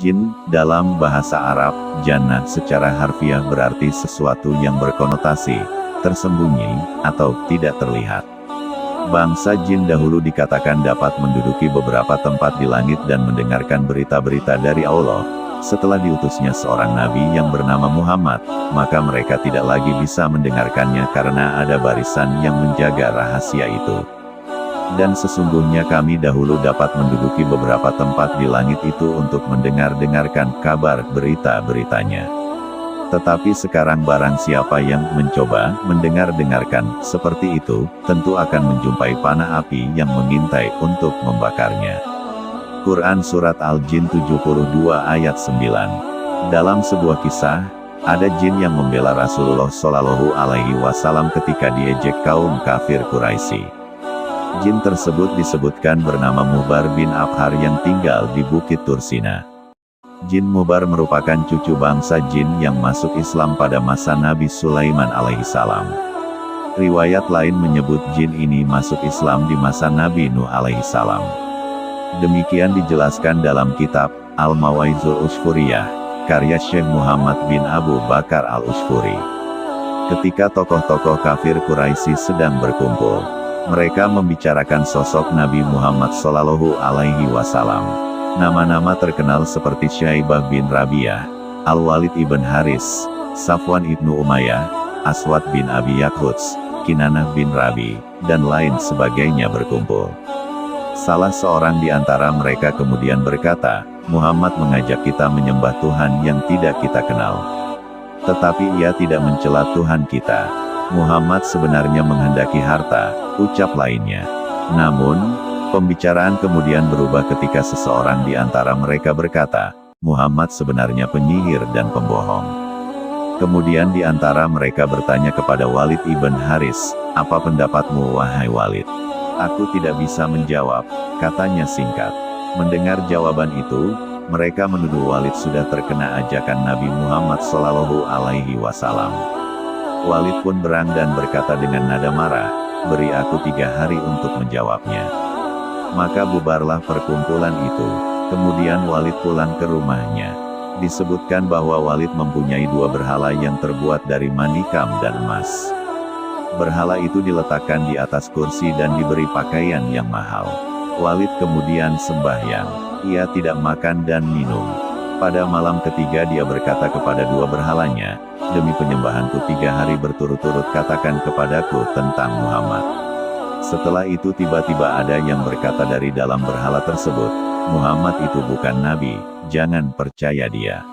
Jin, dalam bahasa Arab, jannah secara harfiah berarti sesuatu yang berkonotasi, tersembunyi, atau tidak terlihat. Bangsa jin dahulu dikatakan dapat menduduki beberapa tempat di langit dan mendengarkan berita-berita dari Allah. Setelah diutusnya seorang nabi yang bernama Muhammad, maka mereka tidak lagi bisa mendengarkannya karena ada barisan yang menjaga rahasia itu. Dan sesungguhnya kami dahulu dapat menduduki beberapa tempat di langit itu untuk mendengarkan kabar berita-beritanya. Tetapi sekarang barang siapa yang mencoba mendengarkan seperti itu, tentu akan menjumpai panah api yang mengintai untuk membakarnya. Quran Surat Al-Jin 72 ayat 9. Dalam sebuah kisah, ada jin yang membela Rasulullah Shallallahu Alaihi Wasallam ketika diejek kaum kafir Quraisy. Jin tersebut disebutkan bernama Mubar bin Abhar yang tinggal di Bukit Tursina. Jin Mubar merupakan cucu bangsa jin yang masuk Islam pada masa Nabi Sulaiman alaihissalam. Riwayat lain menyebut jin ini masuk Islam di masa Nabi Nuh alaihissalam. Demikian dijelaskan dalam kitab Al-Mawaizul Usfuriyah, karya Syekh Muhammad bin Abu Bakar Al-Usfuri. Ketika tokoh-tokoh kafir Quraisy sedang berkumpul, mereka membicarakan sosok Nabi Muhammad Shallallahu Alaihi Wasallam. Nama-nama terkenal seperti Syaibah bin Rabi'ah, Al-Walid ibn Haris, Safwan ibnu Umayyah, Aswad bin Abi Yaquts, Kinanah bin Rabi, dan lain sebagainya berkumpul. Salah seorang di antara mereka kemudian berkata, Muhammad mengajak kita menyembah Tuhan yang tidak kita kenal. Tetapi ia tidak mencela Tuhan kita. Muhammad sebenarnya menghendaki harta, ucap lainnya. Namun, pembicaraan kemudian berubah ketika seseorang di antara mereka berkata, Muhammad sebenarnya penyihir dan pembohong. Kemudian di antara mereka bertanya kepada Walid ibn Haris, apa pendapatmu wahai Walid? Aku tidak bisa menjawab, katanya singkat. Mendengar jawaban itu, mereka menuduh Walid sudah terkena ajakan Nabi Muhammad Shallallahu Alaihi Wasallam. Walid pun berang dan berkata dengan nada marah, beri aku 3 hari untuk menjawabnya. Maka bubarlah perkumpulan itu. Kemudian Walid pulang ke rumahnya. Disebutkan bahwa Walid mempunyai 2 berhala yang terbuat dari manikam dan emas. Berhala itu diletakkan di atas kursi dan diberi pakaian yang mahal. Walid kemudian sembahyang. Ia tidak makan dan minum. Pada malam ketiga dia berkata kepada 2 berhalanya, demi penyembahanku 3 hari berturut-turut katakan kepadaku tentang Muhammad. Setelah itu tiba-tiba ada yang berkata dari dalam berhala tersebut, Muhammad itu bukan nabi, jangan percaya dia.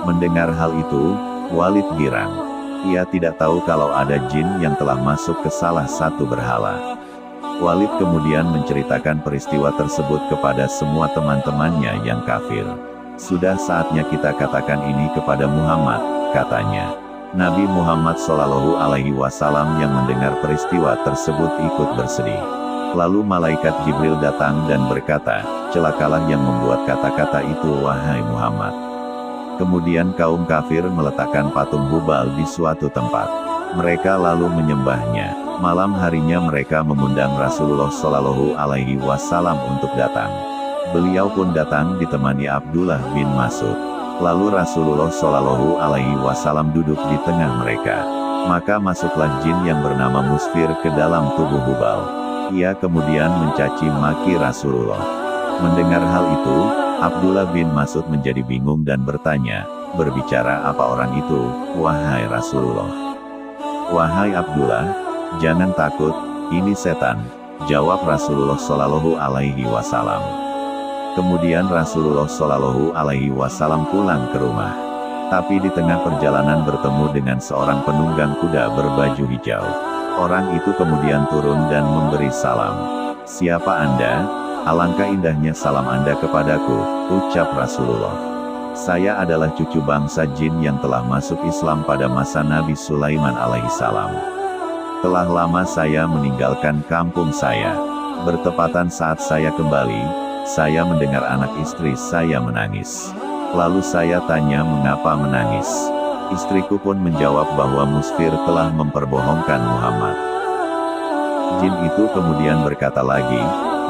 Mendengar hal itu, Walid girang. Ia tidak tahu kalau ada jin yang telah masuk ke salah satu berhala. Walid kemudian menceritakan peristiwa tersebut kepada semua teman-temannya yang kafir. Sudah saatnya kita katakan ini kepada Muhammad, katanya. Nabi Muhammad Shallallahu Alaihi Wasallam yang mendengar peristiwa tersebut ikut bersedih. Lalu malaikat Jibril datang dan berkata, celakalah yang membuat kata-kata itu wahai Muhammad. Kemudian kaum kafir meletakkan patung Hubal di suatu tempat. Mereka lalu menyembahnya. Malam harinya mereka mengundang Rasulullah Shallallahu Alaihi Wasallam untuk datang. Beliau pun datang ditemani Abdullah bin Mas'ud. Lalu Rasulullah Shallallahu Alaihi Wasallam duduk di tengah mereka. Maka masuklah jin yang bernama Musfir ke dalam tubuh Hubal. Ia kemudian mencaci maki Rasulullah. Mendengar hal itu, Abdullah bin Mas'ud menjadi bingung dan bertanya, berbicara apa orang itu, wahai Rasulullah? Wahai Abdullah, jangan takut, ini setan, jawab Rasulullah Shallallahu Alaihi Wasallam. Kemudian Rasulullah Shallallahu Alaihi Wasallam pulang ke rumah. Tapi di tengah perjalanan bertemu dengan seorang penunggang kuda berbaju hijau. Orang itu kemudian turun dan memberi salam. Siapa Anda? Alangkah indahnya salam Anda kepadaku, ucap Rasulullah. Saya adalah cucu bangsa jin yang telah masuk Islam pada masa Nabi Sulaiman alaihissalam. Telah lama saya meninggalkan kampung saya. Bertepatan saat saya kembali, saya mendengar anak istri saya menangis. Lalu saya tanya mengapa menangis. Istriku pun menjawab bahwa Musfir telah memperbohongkan Muhammad. Jin itu kemudian berkata lagi,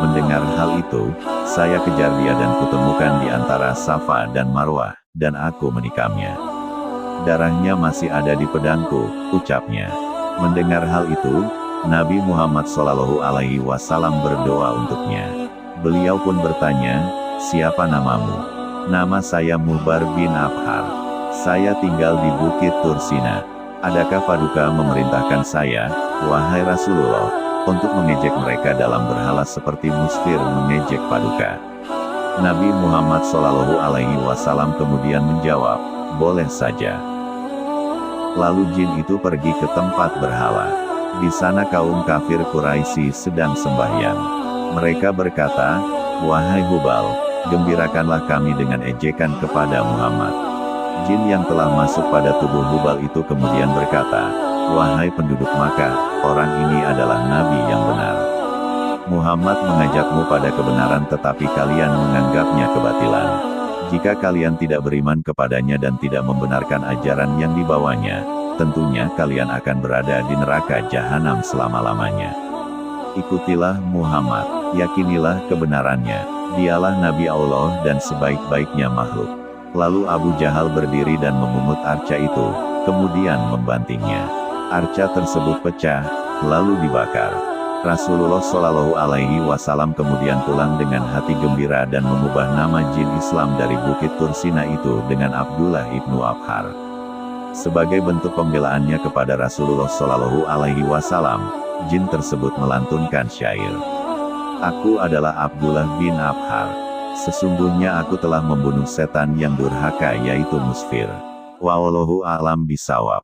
mendengar hal itu, Saya kejar dia dan kutemukan di antara Safa dan Marwah, dan aku menikamnya. Darahnya masih ada di pedangku, ucapnya. Mendengar hal itu, Nabi Muhammad SAW berdoa untuknya. Beliau pun bertanya, siapa namamu? Nama saya Muhbar bin Abhar. Saya tinggal di Bukit Tursina. Adakah Paduka memerintahkan saya, wahai Rasulullah, untuk mengejek mereka dalam berhala seperti Musfir mengejek Paduka? Nabi Muhammad SAW kemudian menjawab, boleh saja. Lalu jin itu pergi ke tempat berhala. Di sana kaum kafir Quraisy sedang sembahyang. Mereka berkata, wahai Hubal, gembirakanlah kami dengan ejekan kepada Muhammad. Jin yang telah masuk pada tubuh Hubal itu kemudian berkata, wahai penduduk Makkah, orang ini adalah nabi yang benar. Muhammad mengajakmu pada kebenaran tetapi kalian menganggapnya kebatilan. Jika kalian tidak beriman kepadanya dan tidak membenarkan ajaran yang dibawanya, tentunya kalian akan berada di neraka jahanam selama-lamanya. Ikutilah Muhammad, yakinilah kebenarannya, dialah Nabi Allah dan sebaik-baiknya makhluk. Lalu Abu Jahal berdiri dan memungut arca itu, kemudian membantingnya. Arca tersebut pecah, lalu dibakar. Rasulullah SAW kemudian pulang dengan hati gembira dan mengubah nama jin Islam dari Bukit Tursina itu dengan Abdullah ibnu Abhar. Sebagai bentuk pembelaannya kepada Rasulullah SAW, jin tersebut melantunkan syair. Aku adalah Abdullah bin Abhar. Sesungguhnya aku telah membunuh setan yang durhaka yaitu Musfir. Wallahu a'lam bishawab.